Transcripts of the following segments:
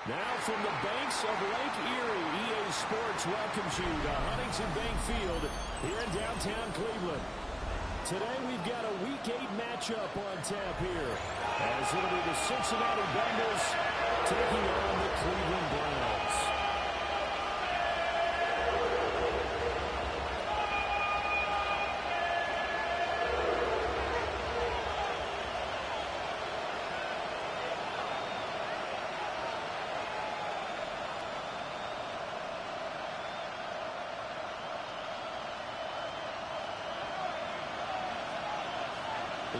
Now from the banks of Lake Erie, EA Sports welcomes you to Huntington Bank Field here in downtown Cleveland. Today we've got a Week 8 matchup on tap here, as it'll be the Cincinnati Bengals taking on the Cleveland Browns.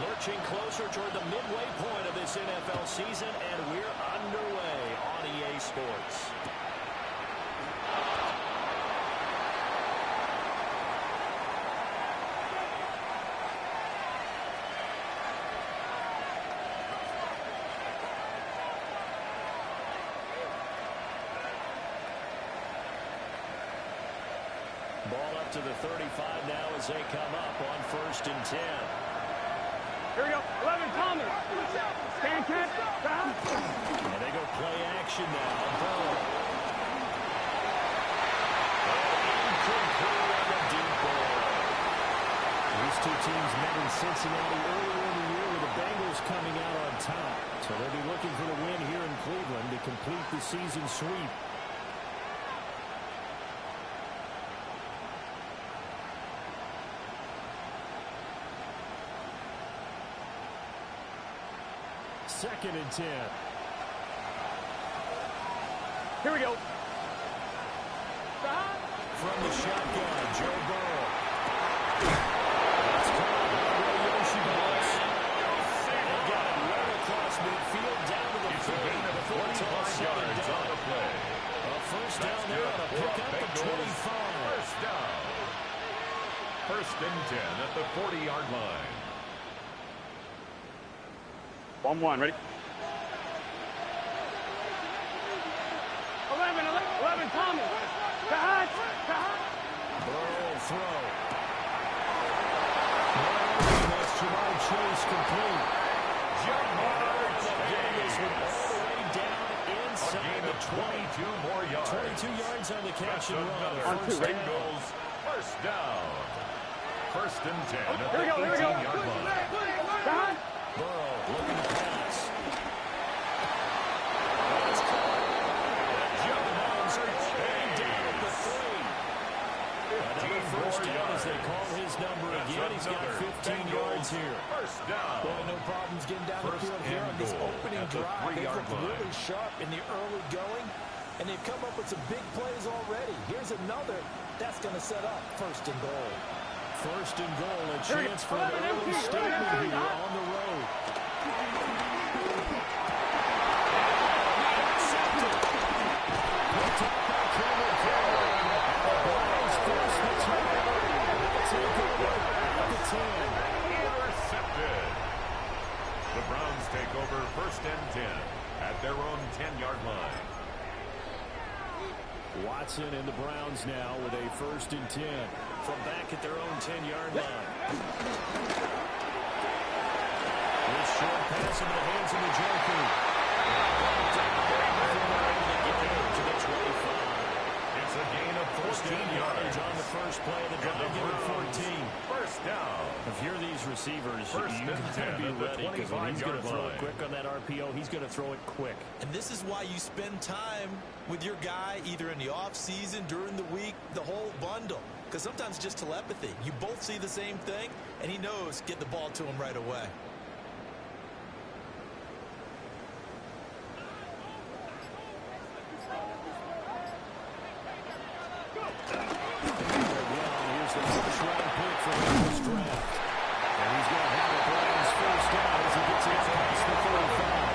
Lurching closer toward the midway point of this NFL season, and we're underway on EA Sports. Ball up to the 35 now as they come up on 1st and 10. Here we go. 11, Thomas. Stand catch. And they go play action now. Burrow. Incomplete on the deep ball. These two teams met in Cincinnati earlier in the year with the Bengals coming out on top. So they'll be looking for the win here in Cleveland to complete the season sweep. Second and 10. Here we go. From the shotgun, Joe Burrow. That's caught by Yoshi Boss. They got it right across midfield down to the 40. Before it's all said and done. A first down there on a pickup at 25. First down. 1st and 10 at the 40-yard line. 1-1, ready? 11, Thomas. Burrow throw. That's Jamar Chase complete. Jamar Chase went all the way down inside the 22 more yards. 22 yards on the catch and run. On two, Bengals. First down. 1st and 10 at the 18-yard line. Burrow looking to pass. That's caught. Jones banged down at the 3. Another first down as they call his number again. He's got 15 yards here. First down. Well, no problems getting down the field here on this opening drive. They've looked really sharp in the early going, and they've come up with some big plays already. Here's another that's going to set up 1st and goal. 1st and goal, a chance for an early statement here on the road. Intercepted. Picked up by Cameron Carroll. The Browns force the turnover. They'll take over at the 10. Intercepted. The Browns take over 1st and 10 at their own 10-yard line. Watson and the Browns now with a 1st and 10 from back at their own 10-yard line. This short pass into the hands of Njoku. To the 25. It's a gain of 14 yards on the first play of the drive, given 14. First down. If you're these receivers, First you and got 10 to be at the ready, because when he's going to 25-yard throw it line. quick on that RPO, he's going to throw it quick. And this is why you spend time with your guy either in the offseason, during the week, the whole bundle. Because sometimes it's just telepathy. You both see the same thing, and he knows get the ball to him right away. Here's the first-round pick for this draft. And he's going to have the Browns first down as he gets it past the 45.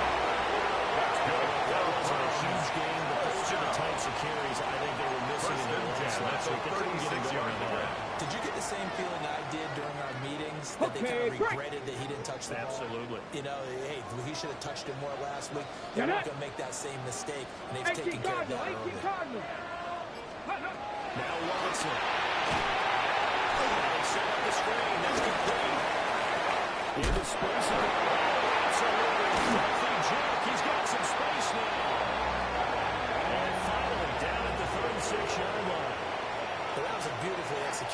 That was a huge game, but those are the types of carries I think they were missing in the offense last week. They couldn't get it going on the ground. Did you get the same feeling I did during our meetings, that they kind of regretted that he didn't touch the ball? Absolutely. You know, hey, he should have touched it more last week. They're not going to make that same mistake, and they've taken care of that early. Now Watson. They set up the screen. That's complete. Into space. Absolutely healthy jerk. He's got some space now.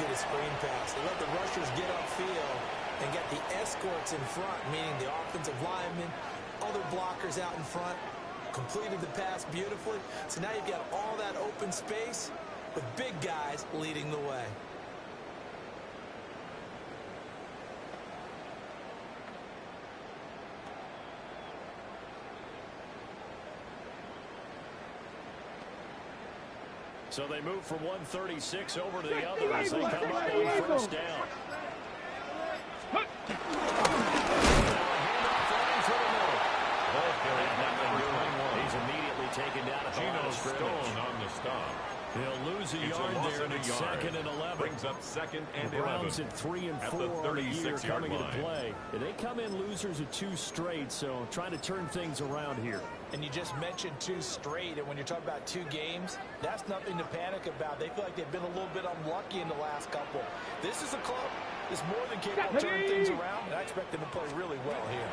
execute a screen pass. They let the rushers get upfield and get the escorts in front, meaning the offensive linemen, other blockers out in front, completed the pass beautifully. So now you've got all that open space with big guys leading the way. So they move from 136 over to the other as they come up on first down. He's immediately taken down at the line of scrimmage. Stone on the stop. He'll lose a yard there, and it's second and 11. Brings up second and the 11. Browns at 3 and 4 on the year coming into play. They come in losers of 2 straight, so trying to turn things around here. And you just mentioned 2 straight, and when you're talking about 2 games, that's nothing to panic about. They feel like they've been a little bit unlucky in the last couple. This is a club that's more than capable of turning things around, and I expect them to play really well here.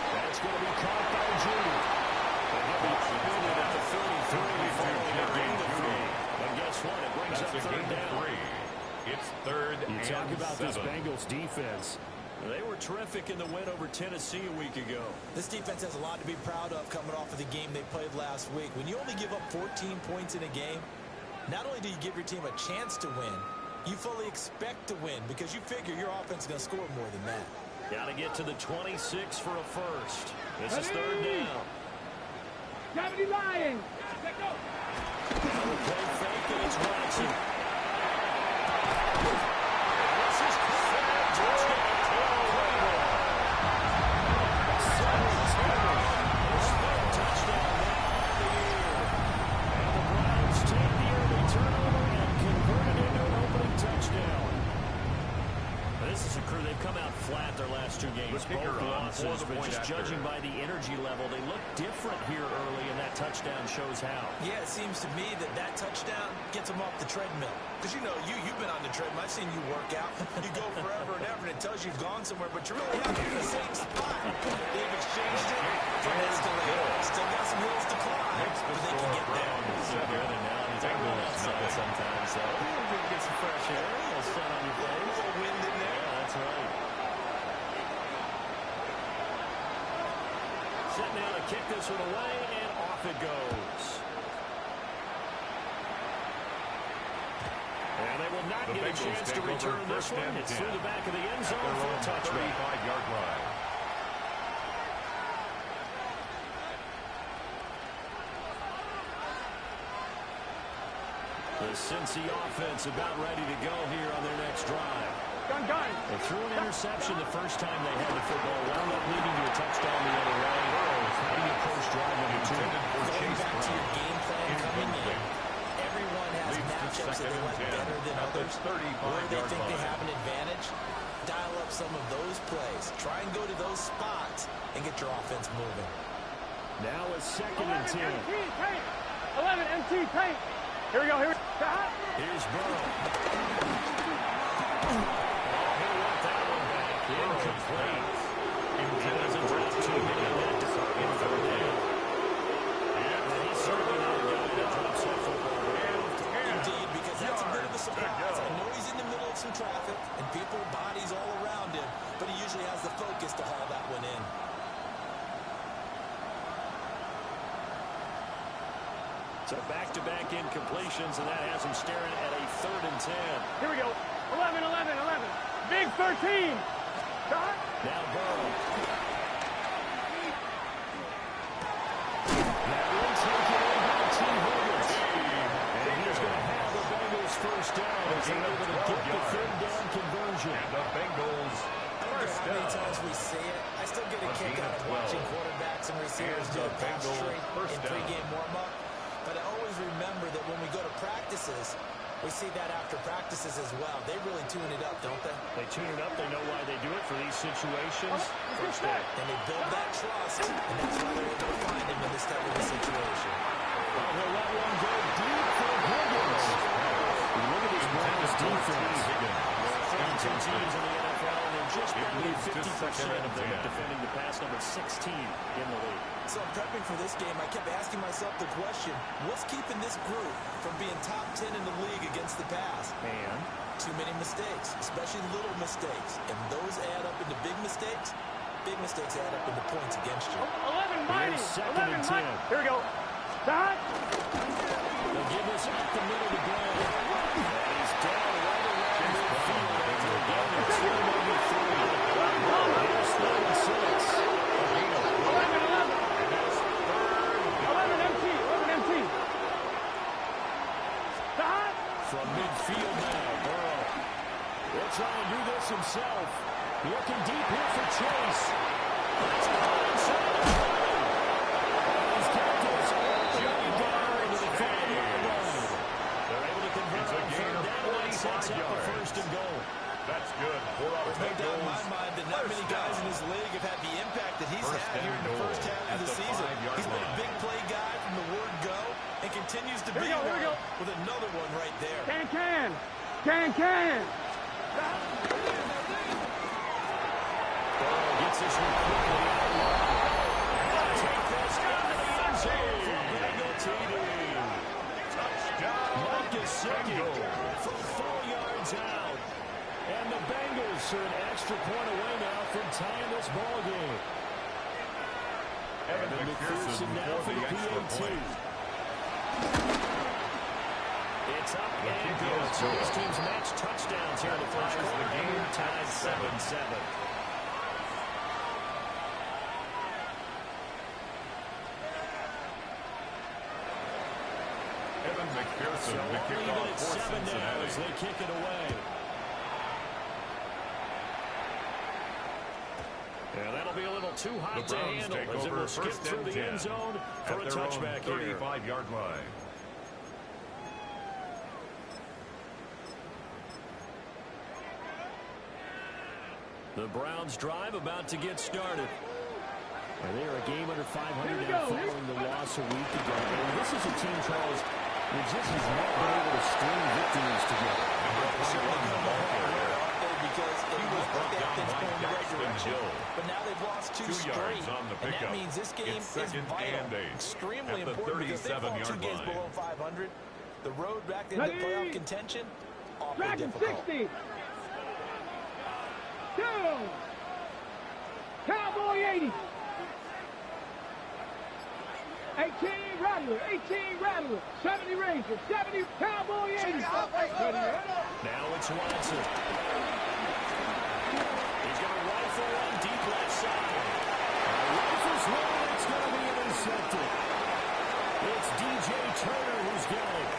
That's going to be caught by Judy. At the 33 following a gain of 3. And guess what? It brings up third down. It's third and 7. You talk about this Bengals defense. They were terrific in the win over Tennessee a week ago. This defense has a lot to be proud of coming off of the game they played last week. When you only give up 14 points in a game, not only do you give your team a chance to win, you fully expect to win because you figure your offense is going to score more than that. Got to get to the 26 for a first. This is third down. Gravity Lions. Let's go. Play fake, and it's Watson. They've come out flat their last 2 games, both losses, but just judging by the energy level, they look different here early, and that touchdown shows how. Yeah, it seems to me that touchdown gets them off the treadmill. Because, you know, you've been on the treadmill. I've seen you work out. You go forever and ever, and it tells you you've gone somewhere, but you're really not in the same spot. They've exchanged it for an escalator. Still got some hills to climb, but they can get there. So good, and now he's going outside sometimes, so you get some fresh air, a little sun on your face. A little wind in there. Yeah, that's right. Setting down to kick this one away, and off it goes. And they will not get a chance to return this one. It's through the back of the end zone for a touchback. 35-yard line. The Cincy offense about ready to go here on their next drive. Gun. They threw an interception the first time they had the football, wound up leading to a touchdown the other way. How do you approach drive number 2? Going back to your game plan coming in, everyone has matchups that they like better than others. Where they think they have an advantage, dial up some of those plays. Try and go to those spots and get your offense moving. Now a 2nd and 10. 11 MT tank. Here we go. Here's Burrow. He'll want that one back. Incomplete. He doesn't drop too many in that department for him. And he's certainly not a guy that drops that football around. Indeed, because that's a bit of a surprise. I know he's in the middle of some traffic and people, bodies all around him, but he usually has the focus to haul that one in. So back-to-back incompletions, and that has him staring at a 3rd and 10. Here we go. 11. Big 13. Shot. Now Burrow. That will take it in by T. Higgins. And he's going to have the Bengals first down as they're able to get the 3rd down conversion. And the Bengals I don't care how many times we say it, I still get a kick out of watching quarterbacks and receivers do a pass straight in pregame warm-up. But I always remember that when we go to practices, we see that after practices as well. They really tune it up, don't they? They tune it up. They know why they do it for these situations. First down. And they build that trust, and that's why they're able to find him in this type of a situation. Well, they'll let one go deep for Higgins. Look at this Browns defense. There are 32 teams in the NFL, and they're just It barely moves to 50% second and of them 10. at defending the pass, number 16 in the league. So prepping for this game, I kept asking myself the question, what's keeping this group from being top 10 in the league against the pass? And Too many mistakes, especially little mistakes. And those add up into big mistakes. Big mistakes add up into points against you. 11 mighty. Here's second 11 and mighty. 10. Here we go. Start. they'll give this up the middle to Brown. And he's down right around midfield after a gain of 2, maybe 3. Here's 3rd and 6. 11 empty. 11 empty. Start. From midfield now, Burrow. He'll try and do this himself. Looking deep here for Chase. That's caught inside the 20. He's kept us all the way down into the 5-yard line. They're able to convert It's a on gain 3rd of down and sets 45 up a yards. 1st and goal. That's good. 4 out of There's no 10 doubt in goals. my mind that not many guys in this league have had the impact that he's First had here in the and first goal half at of the the season. 5-yard He's been a line. big play guy from the word go and continues to be Here we go. one with another one right there. Can. Burrow gets this one quickly out wide. Take this down to the end zone for Bengal TD. Touchdown. Marcus Bengal. from 4 yards out. And the Bengals are an extra point away now from tying this ball game. Evan And McPherson now for for the the extra PAT. point. It's up The and kick goes. is So good. this team's match touchdowns here in the first Ties the quarter. game Tied 7-7. Evan McPherson, So the all even kickoff at for 7 now Cincinnati. as they kick it away. And that'll be a little too The hot to Browns handle take as it over will skip first through and the 10 end zone for at a their touchback own here. 35-yard line. The Browns drive about to get started. And they are a game under 500 Here we now go. following the loss a week ago. And this is a team, Charles, that just has not been able to string victories together. Certainly come a long way, aren't they? Because it He was looked brought like down things by going the right Daxton direction. Hill. But now they've lost 2 2 yards straight. on the And that pickup. means this game It's is second vital. and 8 Extremely at the important because they fall 2 37-yard games line. below 500. The road back into Ready. playoff contention, awfully Dragon difficult. 60. 2. Cowboy 80. 18 Rattler. 18 Rattler. 70 Ranger. 70 Cowboy 80. Now it's Watson. He's going to rifle one deep left side. Rifles one. It's going to be intercepted. It's DJ Turner who's got it.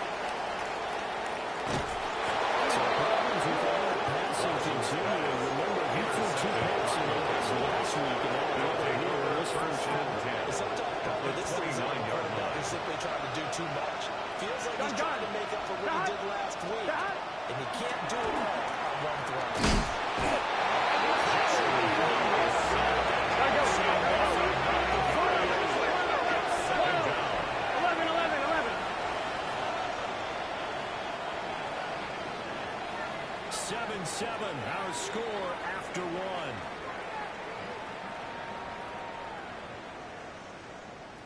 So problems with all the passing continuing. Remember, he threw 2 picks in the last week, and that another here in this first quarter. Sometimes, Butler, this is a 29-yard line. he's simply trying to do too much. Feels like he's trying to make up for what he did last week. And he can't do it all on one throw. Our score after 1.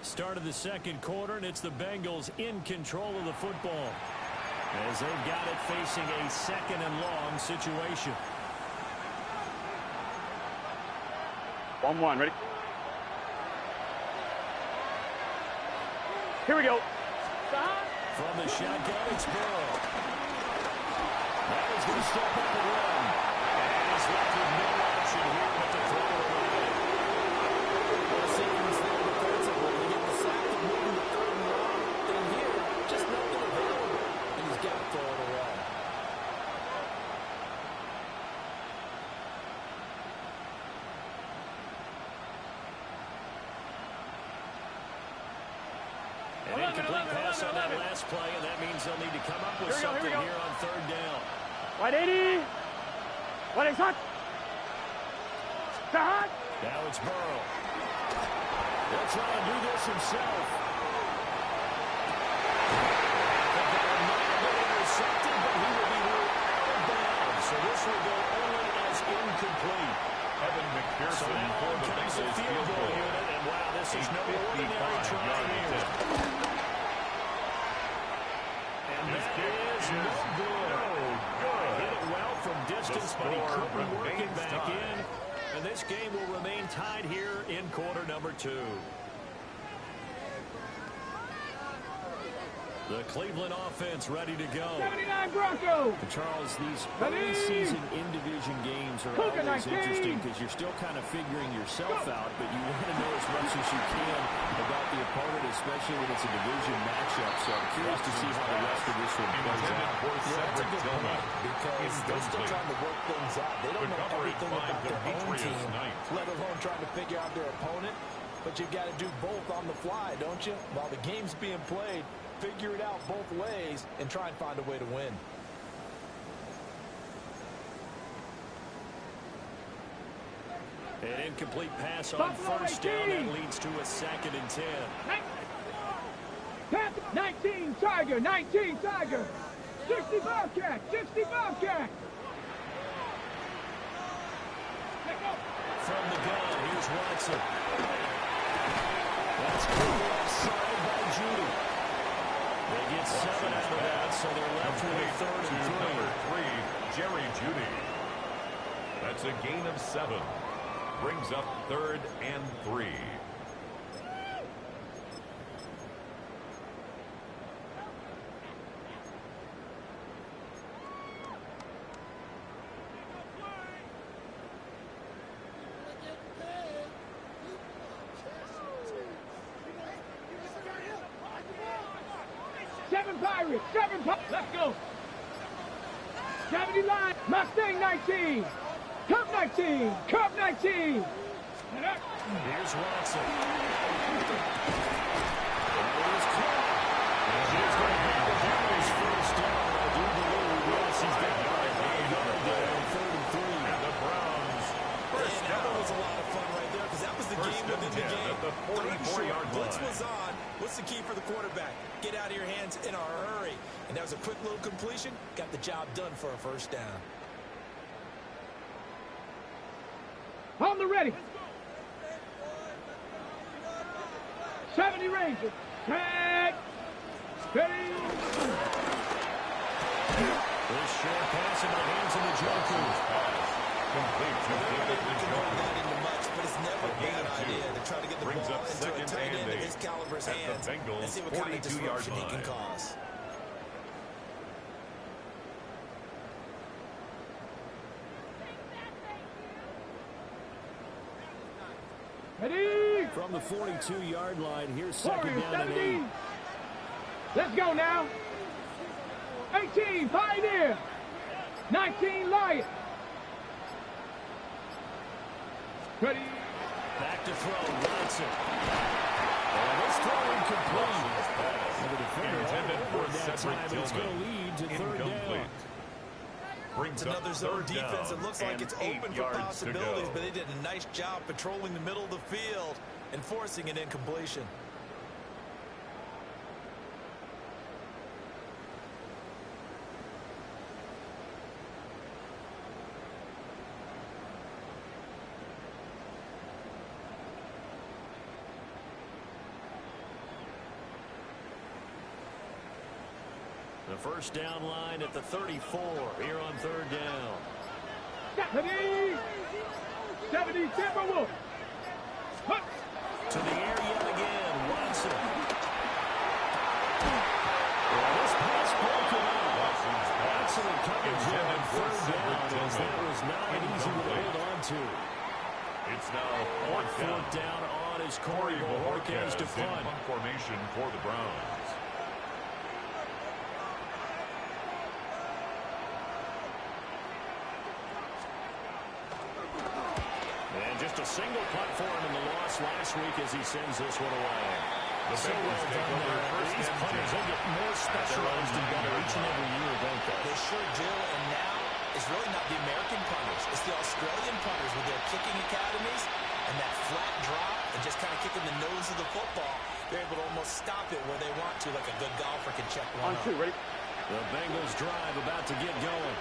Start of the second quarter, and it's the Bengals in control of the football as they've got it facing a 2nd and long situation. 1-1. Ready? Here we go. From the shotgun, it's Burrow. Now he's going to step up and run. And he's left with no option here but to throw it away. Well, the sequence there defensively, you get the sack and moving the 3rd and long. Then here, just nothing available. And he's got to throw it away. An incomplete pass on that last play, and that means they'll need to come up with something here on 3rd down. White 80. White is hot. Hot. Now it's Burrow. He'll try and do this himself. That might have been intercepted, but he will be ruled out of bounds. So this will go only as incomplete. McPherson So now for the comes the Bengals field goal unit, and wow, this is no ordinary try here. And that is no good. Hit it well from distance, but he couldn't work it back in. And this game will remain tied here in quarter number 2. The Cleveland offense ready to go. 79 Broncos. Charles, these early season in-division games are always interesting because you're still kind of figuring yourself out, but you want to know as much as you can about the opponent, especially when it's a division matchup. So I'm curious to see how the rest of this one plays out. Yeah, that's a good point because they're still trying to work things out. They don't know everything about their own team, let alone trying to figure out their opponent. But you've got to do both on the fly, don't you? While the game's being played, figure it out both ways and try and find a way to win. An incomplete pass on first down. That leads to a 2nd and 10. 19 Tiger, 19 Tiger. 60 Bobcat, 60 Bobcat. From the gun, here's Watson. That's clear offside by Judy. They get 7 out of that, so they're left with a 3rd and 3. Number 3, Jerry Judy. That's a gain of 7. Brings up 3rd and 3. Pirates, 7 Pirates. Let's go. 70 line. Mustang 19. Cup 19. Cup 19. Here's Watson. First down. I do believe, yes, he's got on 3rd and 3. And the Browns first down. That was a lot of fun right there because that was the game within the game. At the 44-yard Blitz line. was on. What's the key for the quarterback? Get out of your hands in a hurry. And that was a quick little completion. Got the job done for a first down. On the ready. 70 Rangers. Tag. Ready. This short pass in the hands of the Joker. Complete to David You can run Njoku. that into much, but it's never a bad idea to try to get the Brings ball up into a 2nd tight end and of his 8 caliber's at the hands Bengals' and see what kind of 42-yard disruption he can line. cause. Ready. From the 42-yard line, here's 2nd Warriors, down and 8. 70. Let's go now. 18 Pioneer. 19 Lion. Ready. Back to throw, Watson. And this throw incomplete. And the defender Intended had for it that Cedric time, and it's going to Tillman. lead to 3rd down. Incomplete. Brings It's up another zone 3rd defense. down It looks like and it's 8 open for yards to possibilities, go. but they did a nice job patrolling the middle of the field and forcing an incompletion. The first down line at the 34 here on 3rd down. 70 Timberwolves. To the air yet again, Watson. Well, this pass broken up. Excellent coverage here on 3rd down, as that was not an easy one to hold on to. It's now On 4th down on is Corey Bojorquez to in punt. punt formation for the Browns. And just a single punt for him in the loss last week as he sends this one away. The So Bengals well take done over there. first These and punters, 10. they get more specialized and better each and every year, don't they? They sure do, and now it's really not the American punters. It's the Australian punters with their kicking academies and that flat drop and just kind of kicking the nose of the football. They're able to almost stop it where they want to, like a good golfer can check one up. Ready. The Bengals drive about to get going.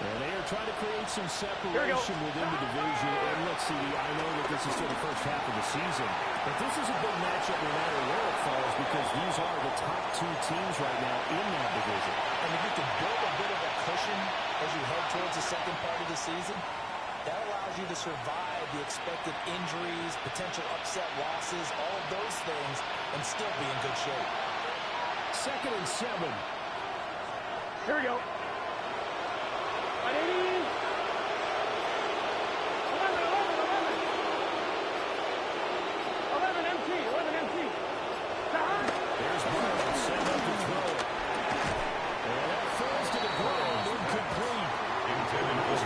And they are trying to create some separation within the division. And look, CD, I know that this is still the first half of the season, but this is a big matchup no matter where it falls because these are the top two teams right now in that division. And if you can build a bit of a cushion as you head towards the second part of the season, that allows you to survive the expected injuries, potential upset losses, all of those things, and still be in good shape. 2nd and 7. Here we go. 11, 11, 11. 11 MT, 11 MT. There's Brown set up to throw it. And that falls to the ground, incomplete. Intended for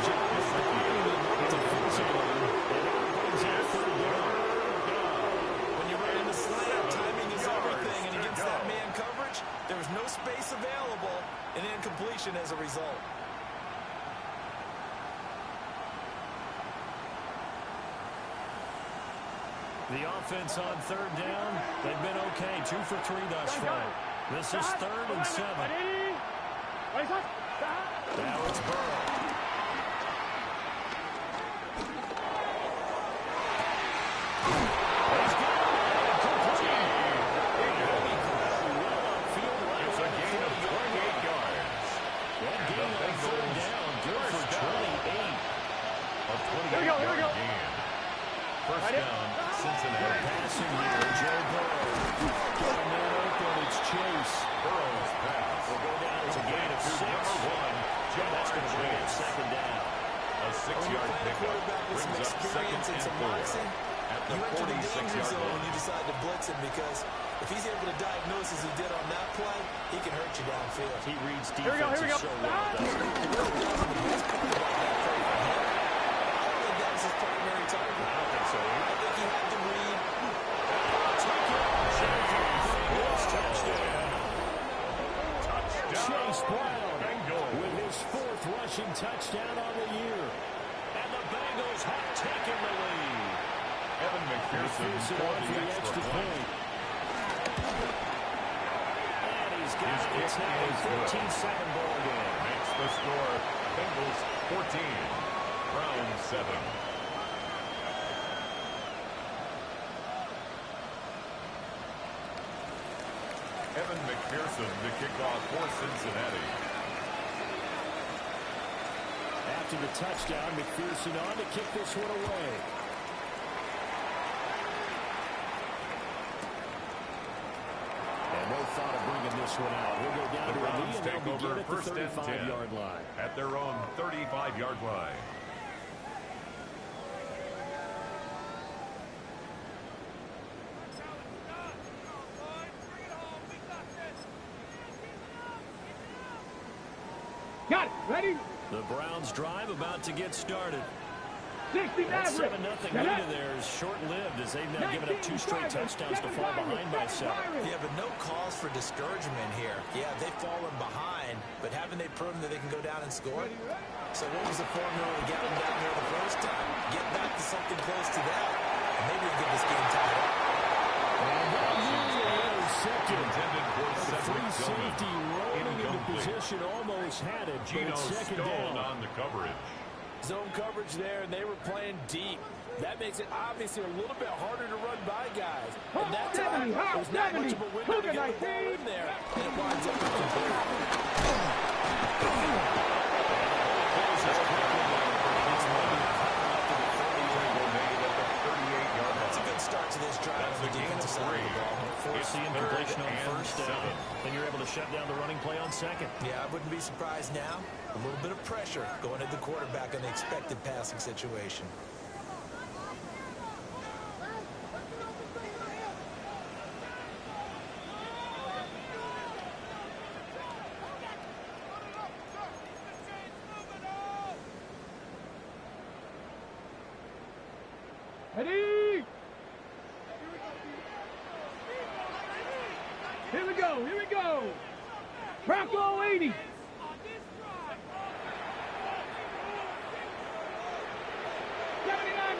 When you run into slant, timing is everything, and against that man coverage, there was no space available, and incompletion as a result. The offense on 3rd down, they've been okay, 2 for 3 thus far. This is 3rd and 7. Now it's Burrow. It's a gain of 28 yards. That gain on 3rd down, good for 28. A 28-yard gain. First down, Cincinnati. Passing here, Joe Burrow. Got a man open, it's Chase. Burrow's pass. Will go down as a gain of 6. Number 1, That's going to bring it Chase. 2nd down. A 6-yard pickup brings up 2nd and 4 at the You enter the danger 46-yard zone when you line. decide to blitz him because if he's able to diagnose as he did on that play, he can hurt you downfield. He reads Here we go, here we go. defenses so well, doesn't he? I don't think that was his primary target. I don't think so. I think he had to read. Chase Brown with his 4th rushing touchdown on the year. And the Bengals have taken the lead. Evan McPherson for the extra point. And he's got it. It's now a 14-7 ball game. Makes the score Bengals 14, Browns 7. Evan McPherson to kick off for Cincinnati. After the touchdown, McPherson on to kick this one away. And no thought of bringing this one out. He'll go down The to a knee, Browns and take they'll begin over at the 1st and 10 35-yard line. at their own 35-yard line. Got it. Ready? The Browns drive about to get started. 60 That average. 7-0 lead of theirs is short-lived as they've now given up 2 straight touchdowns to fall behind by 7. Yeah, but no cause for discouragement here. Yeah, they've fallen behind, but haven't they proven that they can go down and score? So what was the formula to get them down there the first time? Get back to something close to that, and maybe get this game tied up. Intended for Free Cedric safety Tillman. rolling into Incomplete. position, almost had it, but Geno it's 2nd Stone down. on the coverage. Zone coverage there, and they were playing deep. That makes it obviously a little bit harder to run by guys. And that time, there's not much of a window to get the ball in there, and it winds up incomplete. That's a good start to this drive on the defensive side of the ball. Force the incompletion on 1st down. Then you're able to shut down the running play on 2nd. Yeah, I wouldn't be surprised now. A little bit of pressure going at the quarterback on the expected passing situation. Ready? Here we go, here we go. Bronco 80.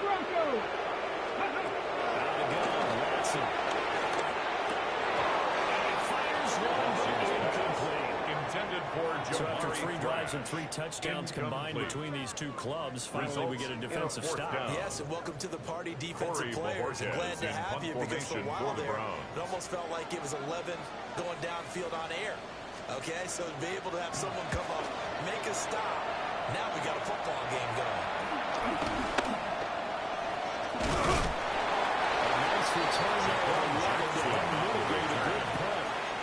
Broncos. Out to go, Watson. Fires one, but incomplete. Intended for So after 3 drives and 3 touchdowns combined between these two clubs, finally we get a defensive stop. Yes, and welcome to the party, defensive players. I'm glad to have you because for a while there, it almost felt like it was 11 going downfield on air. Okay, so to be able to have someone come up, make a stop, now we got a football game going. A nice return there.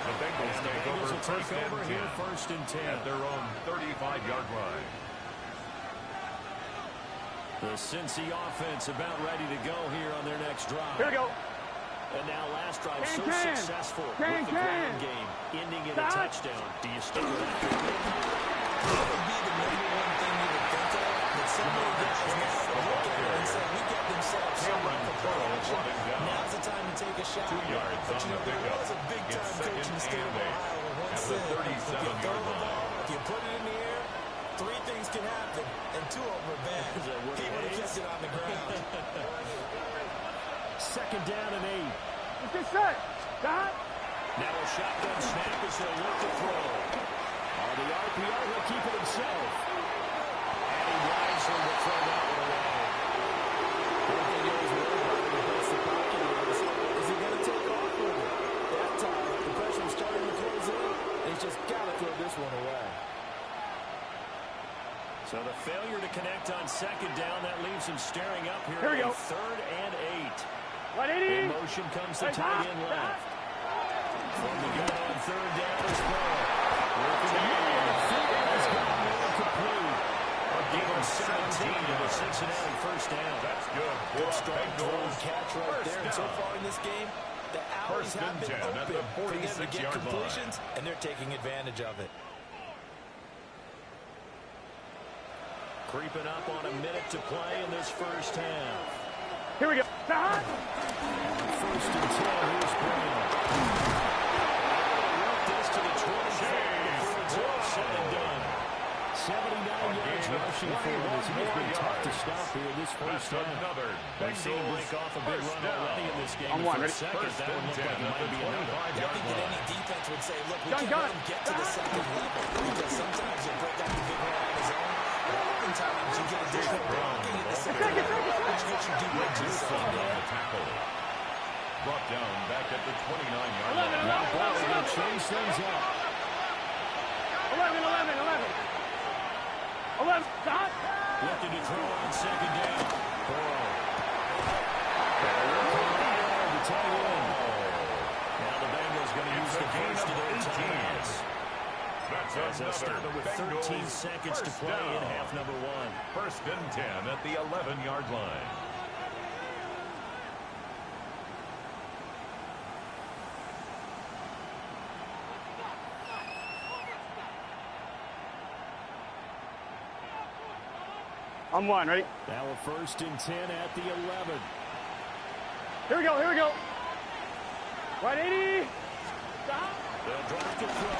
The Bengals take over first and 10 at their own 35-yard line. The Cincy offense about ready to go here on their next drive. Here we go. And now last drive so successful with the ground game, ending in a touchdown. Do you stick with that? That would be the number one thing you would think of, but some of the guys now look at it and say, we got themselves some run for play. Now's the time to take a shot. 2 yards but on you know, the there pickup. was a big-time It's coach in the state of Ohio who once said, if you throw the ball, if you put it in the air, 3 things can happen, and 2 of them are bad. He would have kept it on the ground. Second down and 8. It's a set. Stop. Now a shotgun snap as they look to throw. On the RPO, he'll keep it himself. And he wisely will throw that one away. One thing you always worry about when he hits the pocket is he going to take off with it? That time, the pressure was starting to close in, and he's just got to throw this one away. So the failure to connect on second down, that leaves him staring up here. Here we go. Third and 8. 180. In motion comes the tight end left. From the gun on third down is Burrow. Working the has gotten incomplete. Give him 17 to the Cincinnati first down. That's good. Good strong throw and catch right there. And so far in this game, the alleys have been open for them to get completions, and they're taking advantage of it. Creeping up on a minute to play in this first half. Here we go. Stop. First and 10, here's Brown. Work this to the 25 before it's all said and done. 79 yards rushing for him as he's been tough to stop here this first half. We've seen him break off a big run already in this game. On one, ready? Second, that would look like it might be another. I think that any defense would say, look, we can't let him get to the second level because sometimes he'll break out the big one on his own. Oftentimes you get additional blocking in the second level, which gets you deep into the second tackle. Brought down back at the 29-yard line. Now Ball will chase things up. 11. 11. Stop. Looking to throw on second down. Burrow. The tight end. Now the Bengals going to use the first of their timeouts. As they start with 13 seconds to play in half number 1. First and 10 at the 11-yard line. On 1, ready? Now a first and 10 at the 11. Here we go. 180. Stop. They'll drop the throw.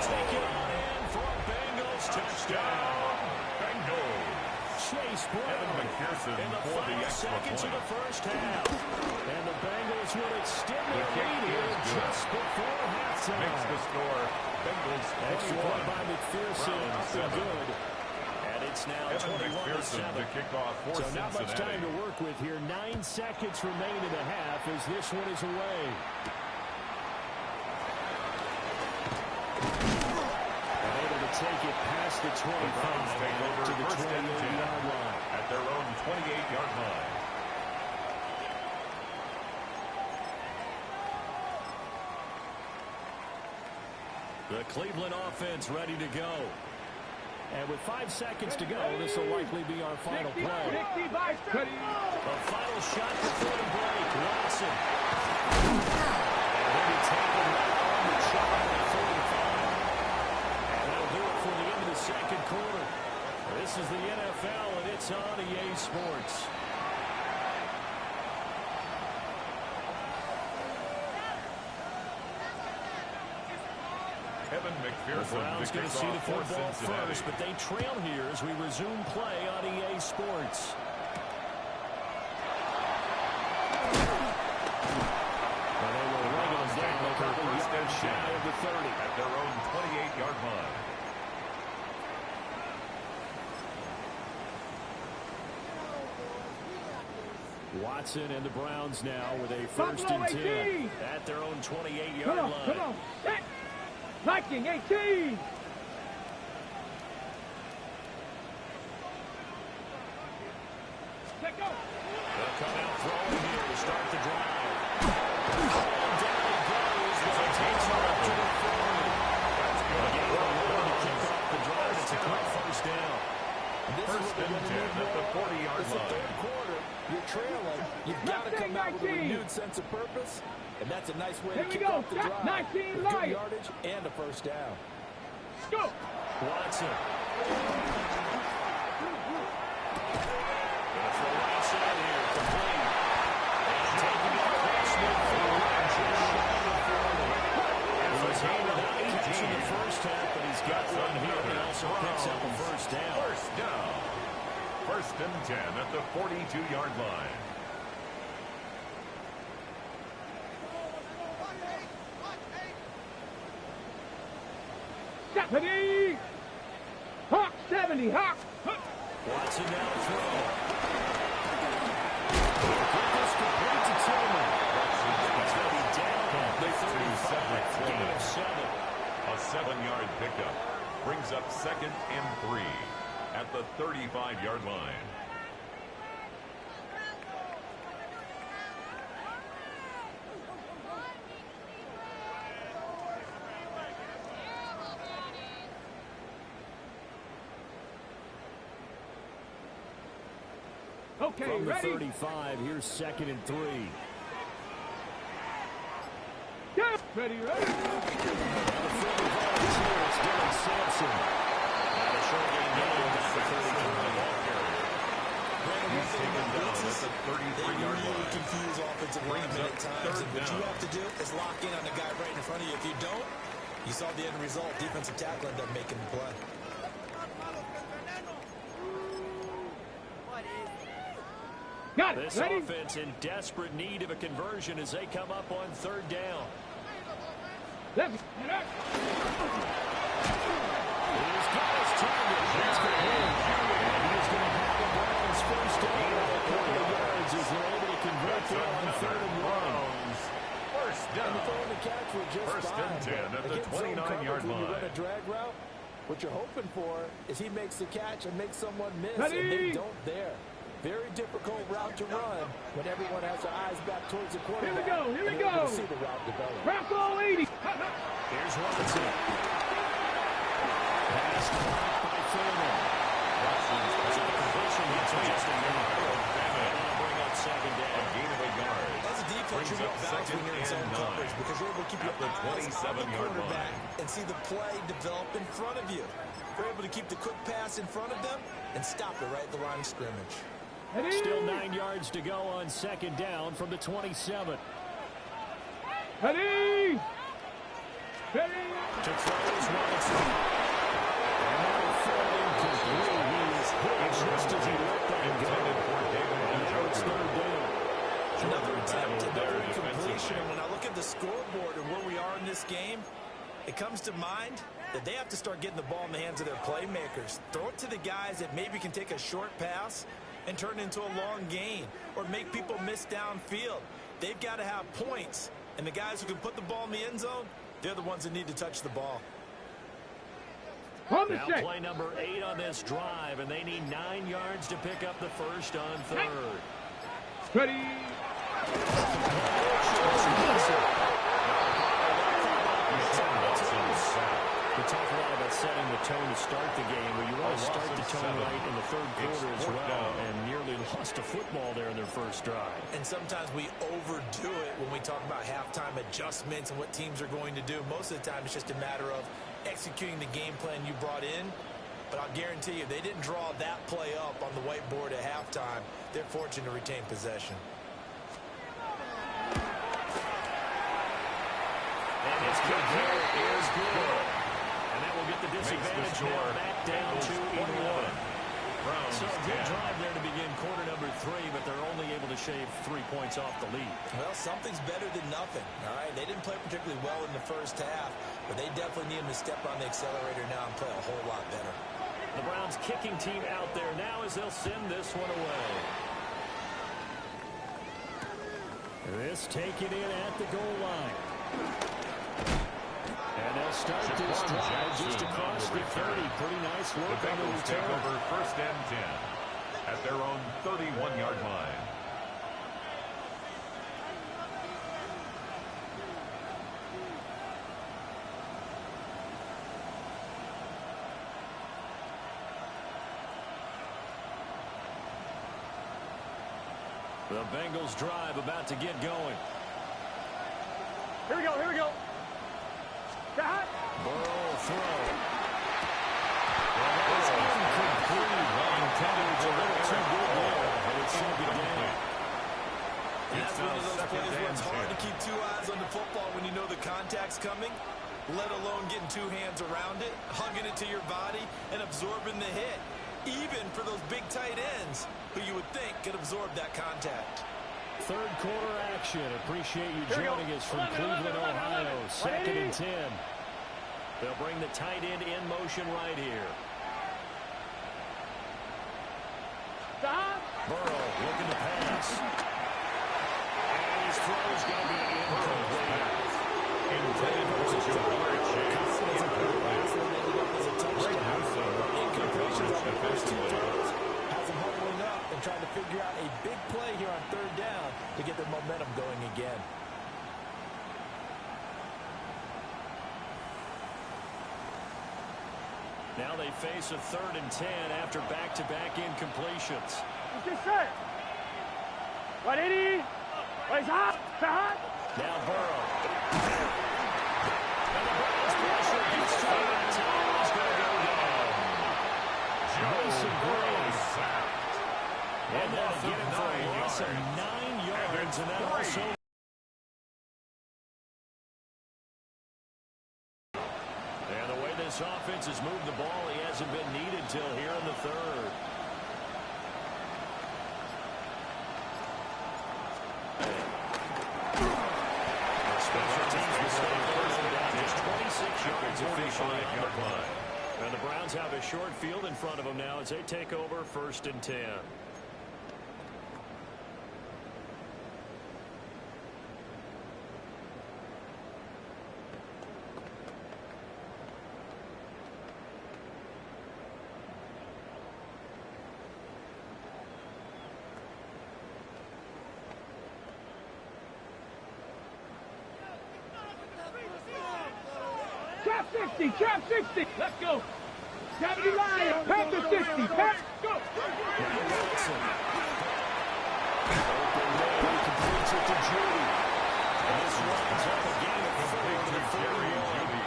Take it on in for a Bengals touchdown. Chase Brown in the 5 seconds of the first half. And the Bengals will extend their lead here just before halftime. Makes the score. Bengals Extra 21. point by McPherson. Up and good. And it's now 21-7. To kick off for So not much Cincinnati. time to work with here. 9 seconds remain in the half as this one is away. And able to take it past the 25 take over to the first and 28-yard line. At their own 28-yard line. The Cleveland offense ready to go. And with 5 seconds to go, this will likely be our final play. 65. A final shot before the break. Watson. And he'll be taken right on the shot at the 45. And that'll do it for the end of the second quarter. This is the NFL, and it's on EA Sports. Kevin The McPherson. Browns going to see the football first, but they trail here as we resume play on EA Sports. and shy of the 30. At their own 28-yard line. Watson and the Browns now with a 1st and 10 at their own 28-yard line. Come on. Set. Viking 18. Let go. They'll come out throwing here to start the drive. Down he goes. It takes him up to the 40. Again, to kick off the drive. It's a quick 1st down. First and 10 at the 40-yard It's the line. third quarter. You're trailing. You've got to come out with a renewed sense of purpose, and that's a nice way to kick off the drive. 19 With good yardage and a 1st down. Go. Watson. Gonna throw right side here. Complete. And taking it across midfield. Just shy of the 40. It was handed out catch in the 1st half, but he's got one here. He also picks up a 1st down. 1st down. 1st and 10 at the 42-yard line. Stephanie. Hawk 70. Hawk. Watson now to throw. This complete to Tillman. He's going to be down at the 35. Gain of 7. A 7-yard pickup brings up 2nd and 3 at the 35-yard line. Okay, From the ready? 35, here's 2nd and 3. Go. Ready. Now the Philly Volunteers, Dylan Sampson. And a short game down at the 33. He's taken down at the They 33-yard really line. confuse offensive linemen at times. third And what you down. have to do is lock in on the guy right in front of you. If you don't, you saw the end result. Defensive tackle ended up making the play. Got it. This Ready? offense in desperate need of a conversion as they come up on 3rd down. Left. He's got his target. That's complete. And he's going to have the Browns 1st down a couple of yards as they're able to convert there on 3rd and 1. 1st And down. the throw and the catch were just 1st and fine. 10 at the Against zone 29-yard coverage, when you run line. a drag route, what you're hoping for is he makes the catch and makes someone miss, Ready? and they don't there. Very difficult route to run when everyone has their eyes back towards the quarterback. Here we go. and you're able to see the route develop. Raffle 80. Here's Watson. Pass blocked by Thurman. That's a completion. Gets just a yard. That'll bring up 2nd A down. gain of a yard. As a defense, Brings you're up more balanced when 2nd you're in zone and 9 coverage because you're able to keep at your the eyes on the 27-yard quarterback line. and see the play develop in front of you. You're able to keep the quick pass in front of them and stop it right at the line of scrimmage. Ready? Still 9 yards to go on 2nd down from the 27. Ready? Ready? To throw is Watson. Another throw incomplete. He was hit just as he let that go. Intended for David And now it's Njoku. 3rd down. Another attempt, battle another there incompletion. defensively. And when I look at the scoreboard and where we are in this game, it comes to mind that they have to start getting the ball in the hands of their playmakers. Throw it to the guys that maybe can take a short pass and turn it into a long gain or make people miss downfield. They've got to have points. And the guys who can put the ball in the end zone, they're the ones that need to touch the ball. On the Now set. play number 8 on this drive, and they need 9 yards to pick up the 1st on 3rd. Ready? We talk a lot about setting the tone to start the game, but you want to start the tone right in the 3rd quarter as well, and nearly lost a football there in their 1st drive. And sometimes we overdo it when we talk about halftime adjustments and what teams are going to do. Most of the time, it's just a matter of executing the game plan you brought in. But I'll guarantee you, they didn't draw that play up on the whiteboard at halftime. They're fortunate to retain possession. And his kick here is good. And that will get the disadvantage now back down to 11. Browns So a good 10. drive there to begin quarter number 3, but they're only able to shave 3 points off the lead. Well, something's better than nothing. All right, they didn't play particularly well in the first half, but they definitely need them to step on the accelerator now and play a whole lot better. The Browns kicking team out there now as they'll send this one away. This taken in at the goal line. And they'll start this drive just across the 30. Pretty nice The work on the Bengals take return. over first and 10 at their own 31-yard line. The Bengals drive about to get going. Here we go, here we go. Shot. Burrow throw. That was incomplete. Well intended. It's a little too good there, and it should be down. That's one of those plays where it's hard to keep 2 eyes on the football when you know the contact's coming, let alone getting 2 hands around it, hugging it to your body, and absorbing the hit. Even for those big tight ends who you would think could absorb that contact. Third quarter action. Appreciate you joining us from Cleveland, Ohio. 2nd and 10. They'll bring the tight end in motion right here. Stop. Burrow looking to pass. And his throw's going to be incomplete. Intended for Ja'Marr Chase. Incompletions on the first 2 throws. Has them huddling up and trying to figure out a big play here on 3rd down to get their momentum going again. Now they face a 3rd and 10 after back-to-back incompletions. What's this say? 180. Where's hot? Hot. Now Burrow. And the Browns pressure gets to the end zone. It's going to go down. Mason Green sacked. And that'll get him for a loss of 9 yards. And that also... And the way this offense has moved the ball, he hasn't been needed till here in the 3rd. Special teams will stay first down just 26 yards officially. 45-yard line. And the Browns have a short field in front of them now as they take over 1st and 10. Trap 60, trap 60. Let's go. 70 Lions, Panther 60. Pack, go. Wilson. Open man, completes it to Judy. And this runs up a gain of 4 to Jerry 41. Judy.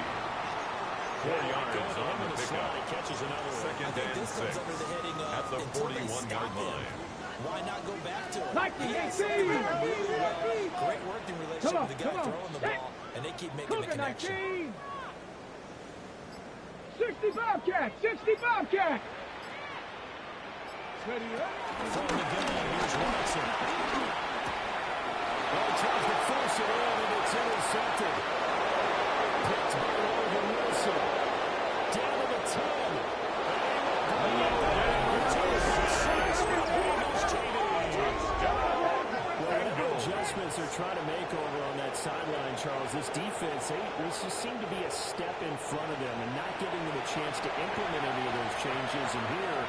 4 yards Going to on him in the the slot, pickup. he catches another one. Second and This 6 comes under the heading of at the until they 41-yard stop him. line. Why not go back to it? Nike, He has 18. really well. Great working relationship with the guy Come on. throwing the ball, and they keep making the Cougar connection. 19. 60 Bobcat, 60 Bobcat. Ready up. From the gun, here's Watson. Well, he tries to force it in, and it's intercepted. Picked by Logan Wilson. Down to the 10. Whatever adjustments they're trying to make over on that sideline, Charles, this defense, this just seemed to be a step in front of them and not giving them a chance to implement any of those changes. And here,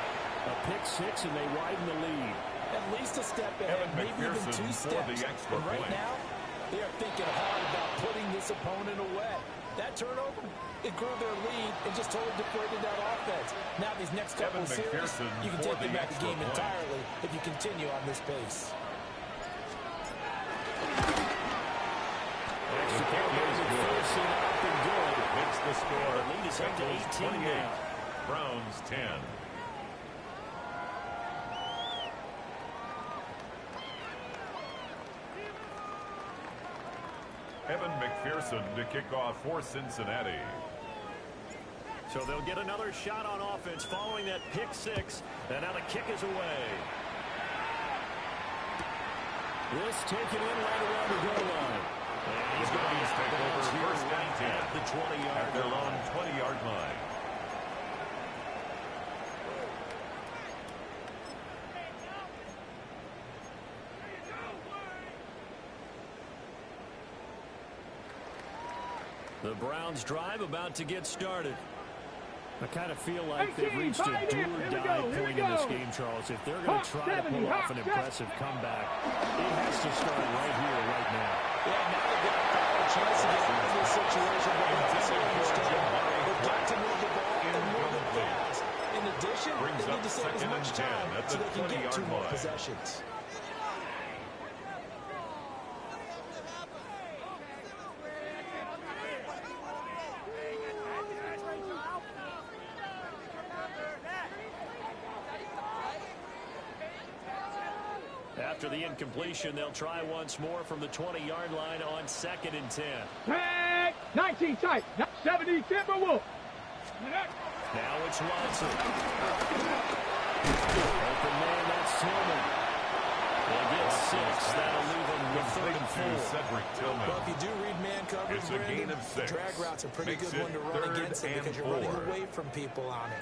a pick 6, and they widen the lead. At least a step ahead, Evan maybe even McPherson 2 for steps. the extra And right point. now, they are thinking hard about putting this opponent away. That turnover, it grew their lead and just totally depleted that offense. Now these next couple Evan of series, McPherson you can for take the them out of the extra game point. entirely if you continue on this pace. Extra point by McPherson, up and good. Makes the score. The lead is up to Bengals 18 now. Browns 10. Evan McPherson to kick off for Cincinnati. So they'll get another shot on offense following that pick six. And now the kick is away. This taken in right around the goal line. And he's going to take over first and 10 at the 20-yard at their own 20-yard line. The Browns drive about to get started. I kind of feel like they've reached a do-or-die point in this game, Charles. If they're going to try to pull off an impressive comeback, it has to start right here, right now. Yeah, now they've got a chance to get out of this situation. They've got to move the ball and move it fast. In addition, they need to save as much time so they can get 2 more possessions. After the incompletion, they'll try once more from the 20-yard line on 2nd and 10. Tag! 19 tight. 70 Timberwolves. Now it's Watson. Open man, that's Tillman. They'll get 6. That'll leave them with 3rd and 4. Cedric Tillman. Well, if you do read man coverage, It's a gain of 6. drag route's a pretty good one to run against it because you're running away from people on it.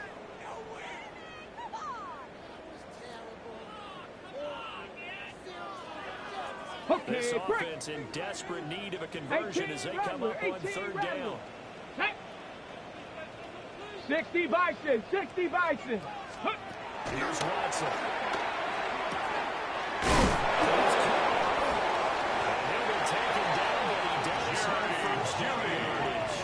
Okay, This offense in desperate need of a conversion as they come up on 3rd down. 60 Bison, 60 Bison. Here's Watson. And he'll be taken down, but he does have first down yardage.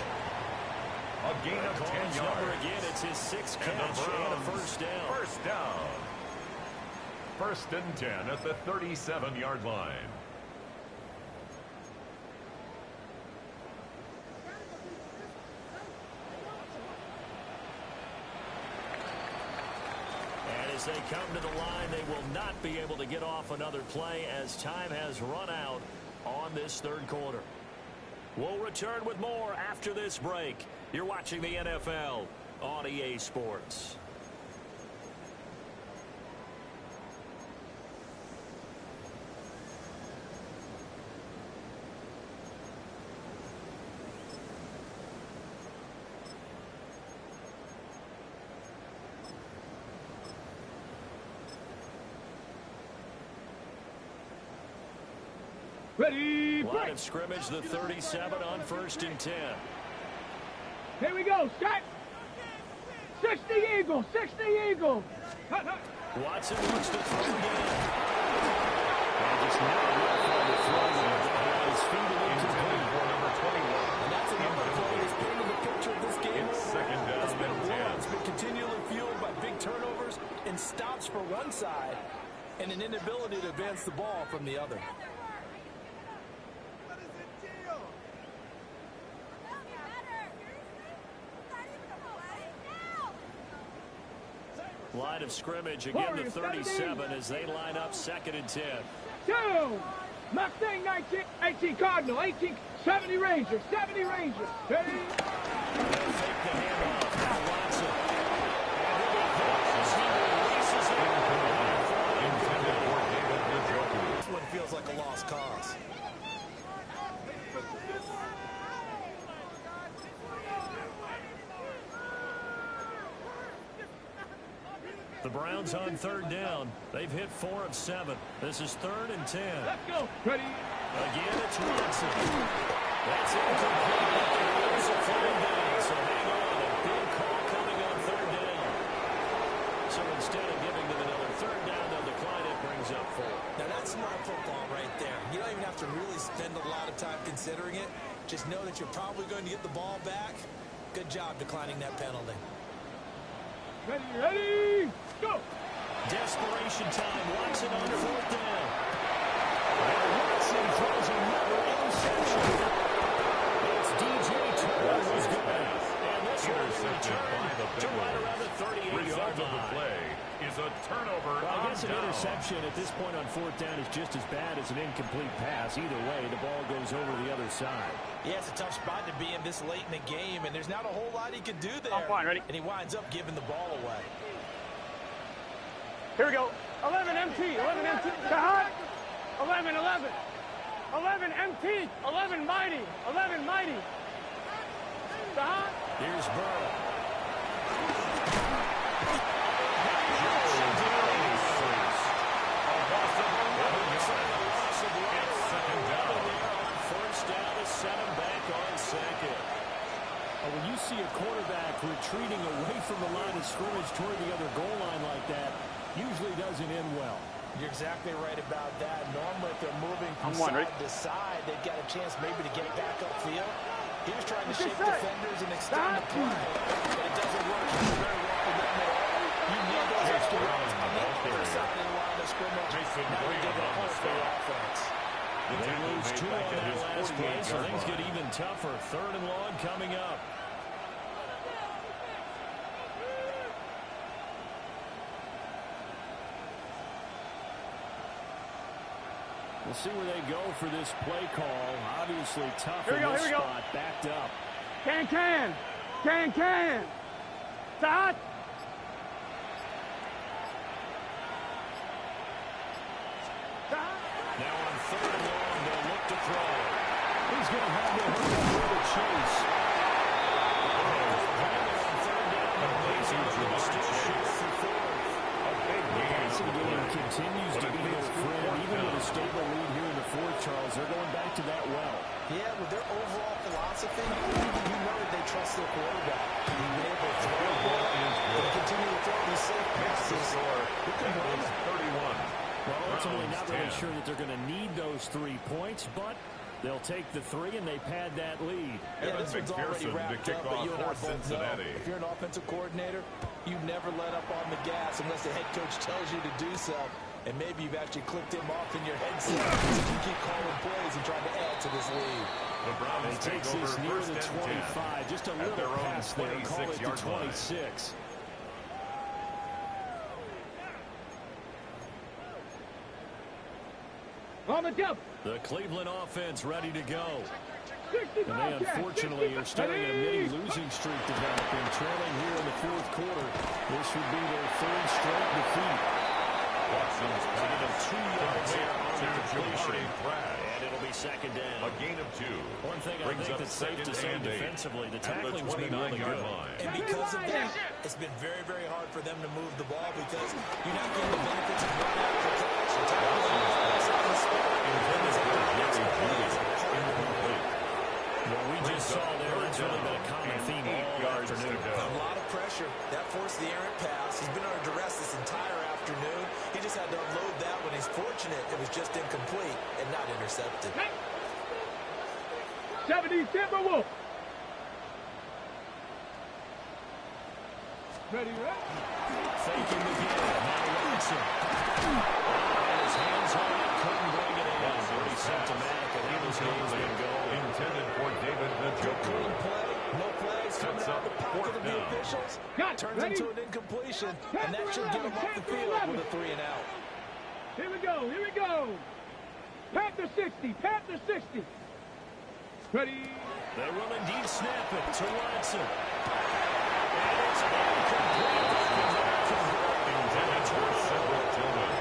A gain of 10 yards. Number again, it's his 6th catch and a first down. First down. 1st and 10 at the 37-yard line. As they come to the line, they will not be able to get off another play as time has run out on this 3rd quarter. We'll return with more after this break. You're watching the NFL on EA Sports. Ready, Line break. of scrimmage, the 37 on 1st and 10. Here we go, Scott. 60 Eagles, 60 Eagles. Watson looks to throw again. And just not enough on the throw. His feet Intended for number 21. And that's another play that's painted the picture of this game. It's 2nd down It's been a and blowout. 10. It's been continually fueled by big turnovers and stops for one side and an inability to advance the ball from the other. Line of scrimmage, again the 37 as they line up 2nd and 10. 2. Mustang 19, 18 Cardinal, 18, 70 Rangers, 70 Rangers. Ready? They'll take the handoff. Now Watson. And he'll be caught as he releases it. Intended for David Njoku. This one feels like a lost cause. The Browns on 3rd down. They've hit 4 of 7. This is 3rd and 10. Let's go. Ready? Again, it's Watson. That's incomplete. The Browns are flying down, so hang on. A big call coming on 3rd down. So instead of giving them another 3rd down, they'll decline it, brings up 4. Now that's smart football right there. You don't even have to really spend a lot of time considering it. Just know that you're probably going to get the ball back. Good job declining that penalty. Ready, ready, go. Desperation time. Watson on 4th down. And Watson throws another interception. It's DJ Turner who's got it. And this Intercepted by the to right around the 38-yard Result of the line. play is a turnover Well, I on guess an down. interception at this point on fourth down is just as bad as an incomplete pass. Either way, the ball goes over the other side. Yeah, it's a tough spot to be in this late in the game, and there's not a whole lot he can do there. Fine, ready? And he winds up giving the ball away. Here we go. 11 MT. 11 MT. Sahad. 11, 11. 11 MT. 11 mighty. 11 mighty. Sahad. Here's Burrow. When you see a quarterback retreating away from the line of scrimmage toward the other goal line like that, usually doesn't end well. You're exactly right about that. Normally, if they're moving from side to side, they've got a chance maybe to get back upfield. He was trying to shake defenders and extend the play, but it doesn't work very well for them at all. You need those extra yards on the other side of the line of scrimmage. Now you get the whole for offense. They lose two on that last play, so things get even tougher. Third and long coming up. We'll see where they go for this play call. Obviously tough in this spot, backed up. Can. Sahad. Now on third and long, they'll look to throw. He's going to have to hurry up with the chase. Continues to be their friend. Even with a stable lead here in the fourth, Charles, they're going back to that well. Yeah, with their overall philosophy, you know that they trust their quarterback. Being able to throw the ball and continue to throw these safe passes. Who can blame them? 31. Well, ultimately not really sure that they're going to need those 3 points, but they'll take the 3 and they pad that lead. Yeah, this one's already McPherson to wrapped kick up, but off you and I for both know Cincinnati. if you're an offensive coordinator, you never let up on the gas unless the head coach tells you to do so. And maybe you've actually clicked him off in your headset so you keep calling plays and trying to add to this lead. The Browns He take takes over this near first the and 25. Just a at their little own pass there. Call it to 26-yard line. 26. On the jump. The Cleveland offense ready to go. 65. And they unfortunately are starting a mini losing streak developing, trailing here in the fourth quarter. This would be their 3rd straight defeat. Watson's pass 2 yards here on the completion. Pratt. And it'll be second down. A gain of 2. One thing I Brings think up that's safe to say second and 8 defensively, the at the tackling's been really 29-yard good. line. And because of that, it's been very, very hard for them to move the ball because you're not getting the benefits of run after catch. And What we just saw there, that's really been a common theme all afternoon. A lot of pressure. That forced the errant pass. He's been under duress this entire afternoon. He just had to unload that one. He's fortunate it was just incomplete and not intercepted. 70 Timberwolf. Ready, right? Faking the give. Now Watson. His hands on it. Couldn't bring it in. Pretty symptomatic of how this game's been going. Intended for David Njoku. No plays coming out of the pocket of the down. officials. Got Turns ready. into an incompletion, and that should get him off the field with a 3 and out. Here we go. Panther 60. Panther 60. Ready. They will indeed snap it to Watson. And it's incomplete. Intended for Cedric Tillman.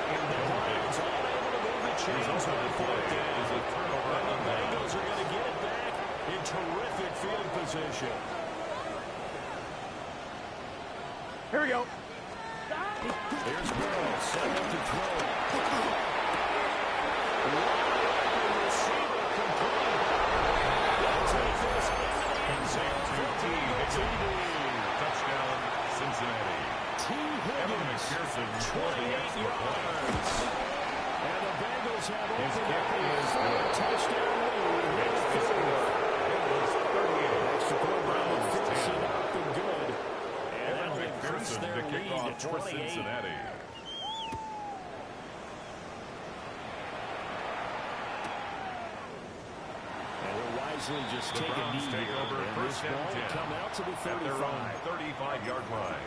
And the Lions unable to move the chains on fourth down. Is a turnover And the on down. Bengals are going to get it back in terrific field position. Here we go. Here's Burrow, set up to throw. Receiver complete. They'll take this. And Touchdown, Cincinnati. T. Evan Higgins, McPherson for the 28 extra point. yards. And the Bengals have His opened kick up a is 4-touchdown lead. Makes the score. It was 38. Extra point Browns Browns finishing 10. up and good. And Evan that'll increase McPherson their to kick lead off to for 28. Cincinnati. And we're easily just The take a Browns knee take here. over And first this and ball 10 will come out to the at their own 35. 35-yard line.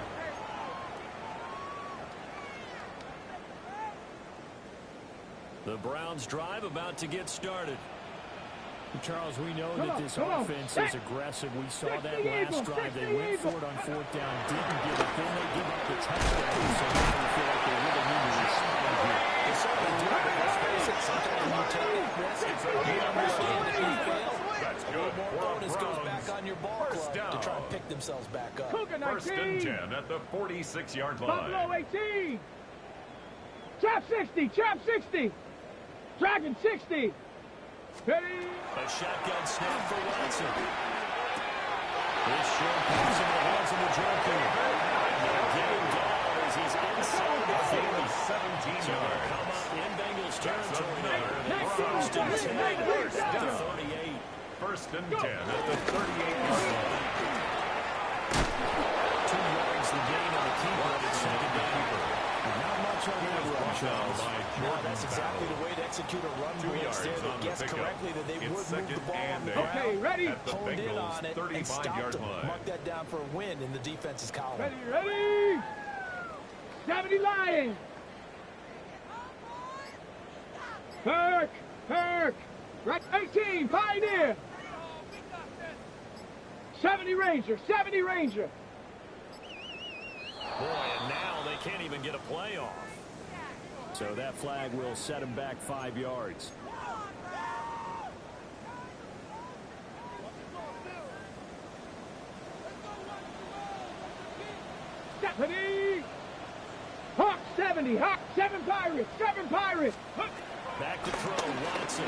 The Browns drive about to get started. Charles, we know that this offense is aggressive. We saw that last drive. They went for it on fourth down, didn't get it. Then they give up the touchdown. So now they feel like they really need to respond here. They certainly do, but let's face it, sometimes when you take that risk, you understand that you fail. That's A good. little more For bonus goes Browns. back on your ball First club to try down. and pick themselves back up. First and 10 at the 46-yard line. Buffalo 18. Trap 60. Trap 60. Dragon 60. Ready? A shotgun snap for Watson. This short pass in the hands of the Joker. They'll get him down as he's inside the Gain 40. of 17 So yards. come up in Bengals territory now. another First and 10 First at the down. 38. First and 10 at the 38-yard line. 2 yards the gain on the keeper at second down. Not much on that run, Charles. No, that's exactly the way to execute a run 2 blitz yards there on that the guessed pickup. correctly that they It's would move the second ball on and the 8 ground. Okay, ready? at the Honed in Bengals on it and 35-yard stopped them. line. Mark that down for a win in the defense's column. Ready, ready. 70 Lions. Kirk. Right, 18, Pioneer. 70 Ranger. Boy, and now they can't even get a play off. So that flag will set him back 5 yards. Stephanie. Hawk 70, Hawk 7 Pirates. Hook. Back to throw, Watson.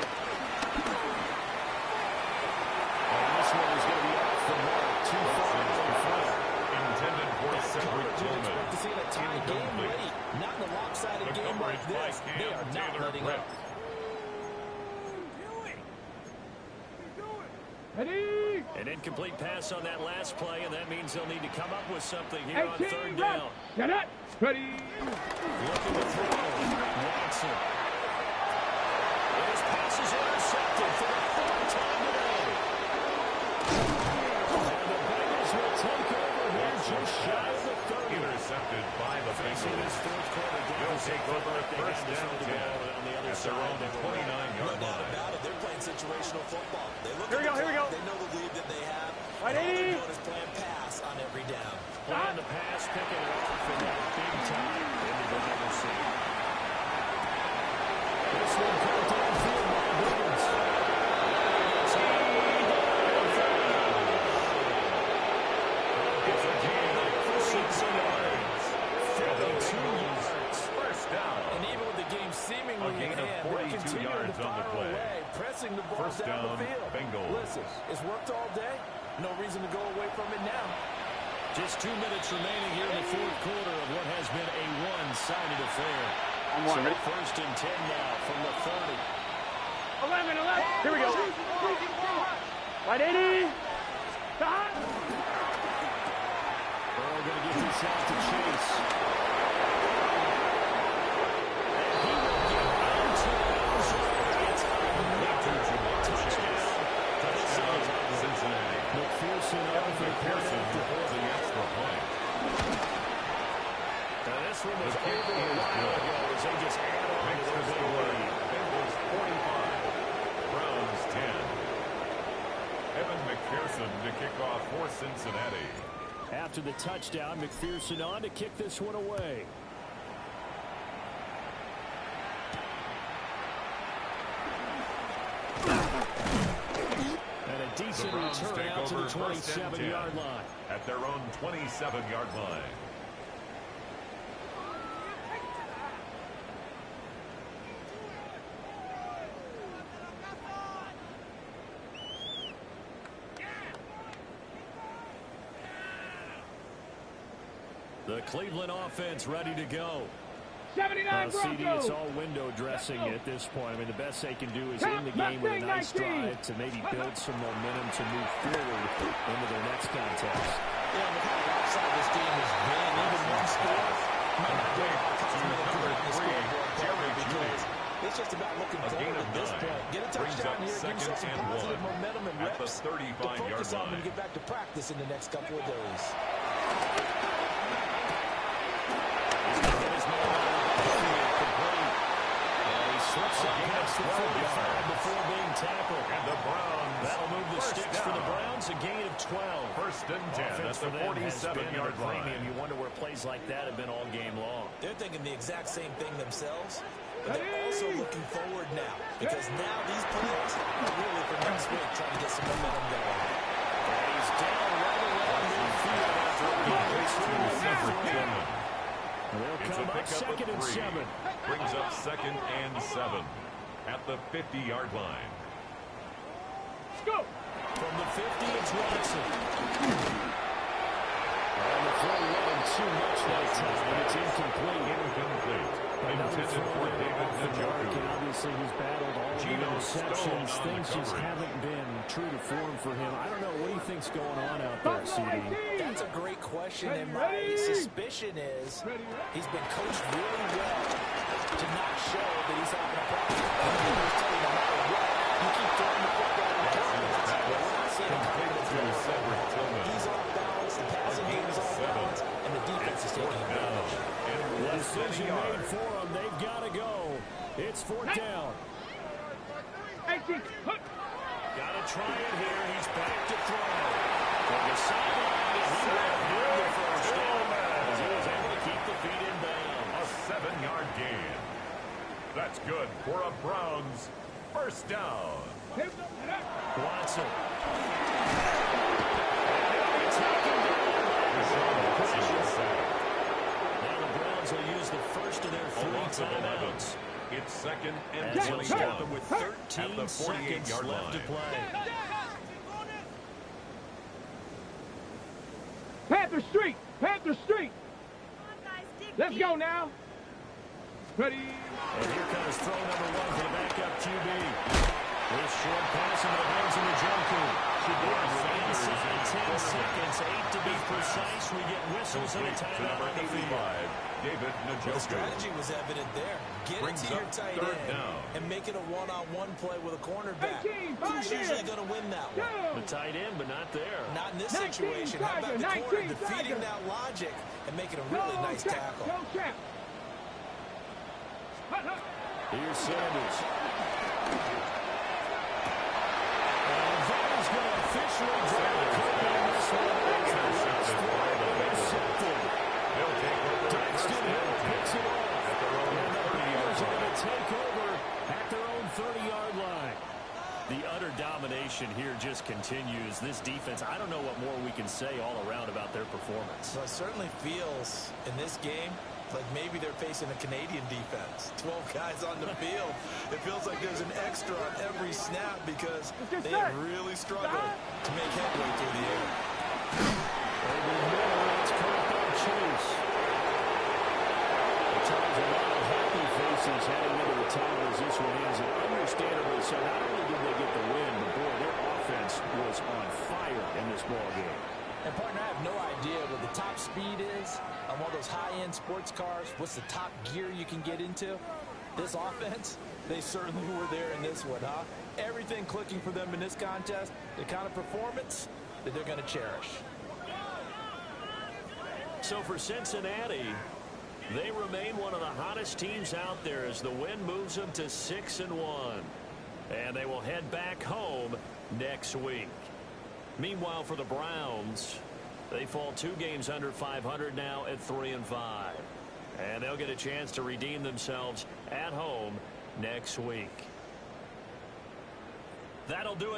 And this one is going to be off the mark. Too far to the front. Intended for Cedric You'd expect to Tillman. see a tie game late. Not in a lopsided The game like coverage by this. They Cam are not Taylor letting Britt. up. Ready. An incomplete pass on that last play, and that means they'll need to come up with something here on 18, third run. down. Get it. Ready. Looking to throw. Watson. His pass is intercepted for the third time today. And the Bengals will take over here just shy of the 30. Intercepted by the Facing this Bengals. fourth quarter They'll deficit, take over they had first to throw and the 10 ball on the other at their side. own They were 29-yard No doubt line. about it. They're playing situational football. They look Here we at the go, here we clock. go. They know the lead that they have. Ready? And all they're doing is playing pass on every down. playing the pass, picking it off, and that big time into the middle seat. This one comes downfield by Higgins. It's a gain of 46 yards. 52 yards. First down. And even with the game seemingly A gain in of hand, 42 they're continuing yards to on the fire play. away, pressing the ball First down down, the field. Bengals. Listen, it's worked all day. No reason to go away from it now. Just 2 minutes remaining here in the fourth quarter of what has been a one-sided affair. So first and 10 now from the 30. 11. Here we go. Right, 80. Stop. Burrow going to get this out to Chase. And he will get into the end zone. It's touchdown. Touchdown, Cincinnati. McPherson out for the McPherson point. for the extra point. Now this one was The kick over a is while good. ago as they just add on Makes to the their score lead. Bengals 45, Browns 10. Evan McPherson to kick off for Cincinnati. After the touchdown, McPherson on to kick this one away. And a The decent Browns return take out to the over first and 27-yard 10 line. at their own 27-yard line. The Cleveland offense ready to go. 79 CD, Broncos. it's all window dressing at this point. I mean, the best they can do is end the game with a nice drive to maybe build some momentum to move forward into their next contest. Yeah, look how lopsided this game has been. Even one score might not be able to cause them to put it in the scoreboard. Jerry Because Jeudy. it's just about looking A gain forward of at this 9 point. Get a brings touchdown up here, second yourself some and positive 1 momentum and at the reps to 35-yard focus on when line. you get back to practice in the next couple of days. Slips up past the 45 before being tackled. And the Browns. That'll move the sticks down. for the Browns. A gain of 12. First and 10 Offense at the for them has been 47-yard at a premium. line. You wonder where plays like that have been all game long. They're thinking the exact same thing themselves, but they're also looking forward now because now these plays are really for next week, trying to get some momentum going. And he's down right around midfield after a game. They'll It's a come up pickup second of and 3. 7. Brings up second and 7 at the 50-yard line. Go. From the 50, it's Watson. And the throw wasn't too much that time. It's incomplete. Incomplete. Intended for David Njoku. Obviously, he's battled all the interceptions. Things just haven't been true to form for him. I don't know. What do you think's going on out there, CD? That's a great question, and my suspicion is he's been coached really well to not show that he's having a problem. He's telling no matter what, you keep throwing the football around. We're not seeing him He's off balance, the passing game is off balance, and the defense is taking advantage. The decision made for them. They've got to go. It's fourth down. Got to try it here. He's back to throw. From the sideline, he ran the first down as he was able to keep the feet in bounds. A 7-yard gain. That's good for a Browns first down. Watson. Now the Browns will use the first of their 3 timeouts. It's second and As he'll start 21 them with at 13 the seconds 48-yard left to line. play. Panther Street! Panther Street! Let's go now. Ready? And here comes throw number 1 for the backup QB. This short pass into the hands of Njoku. Inside 10 seconds, 8 to be precise. We get whistles and a timeout on the field. David The Njoku. strategy was evident there. Get it to your tight end and make it a one-on-one play with a cornerback. Who's usually going to win that one? The tight end, but not there. Not in this situation. How about the corner defeating that logic and making a really nice tackle? Here's Sanders. And that is going to officially draw the curtain on this one. Intercepted. They'll take over Daxton Hill picks it off. at their own And the 30-yard Bears are going line. to take over at their own 30-yard line. The utter domination here just continues. This defense, I don't know what more we can say all around about their performance. So it certainly feels in this game like maybe they're facing a Canadian defense. 12 guys on the field. It feels like there's an extra on every snap because they have really struggled to make headway through the air. It's Kirk Chase. The Chargers a lot of happy faces heading into the time as this one ends. And understandably so, not only did they get the win, but boy, their offense was on fire in this ball game. And partner, I have no idea what the top speed is on one of those high-end sports cars. What's the top gear you can get into? This offense, they certainly were there in this one, huh? Everything clicking for them in this contest, the kind of performance that they're going to cherish. So for Cincinnati, they remain one of the hottest teams out there as the win moves them to 6-1. And they will head back home next week. Meanwhile, for the Browns, they fall 2 games under 500 now at 3-5. And they'll get a chance to redeem themselves at home next week. That'll do it.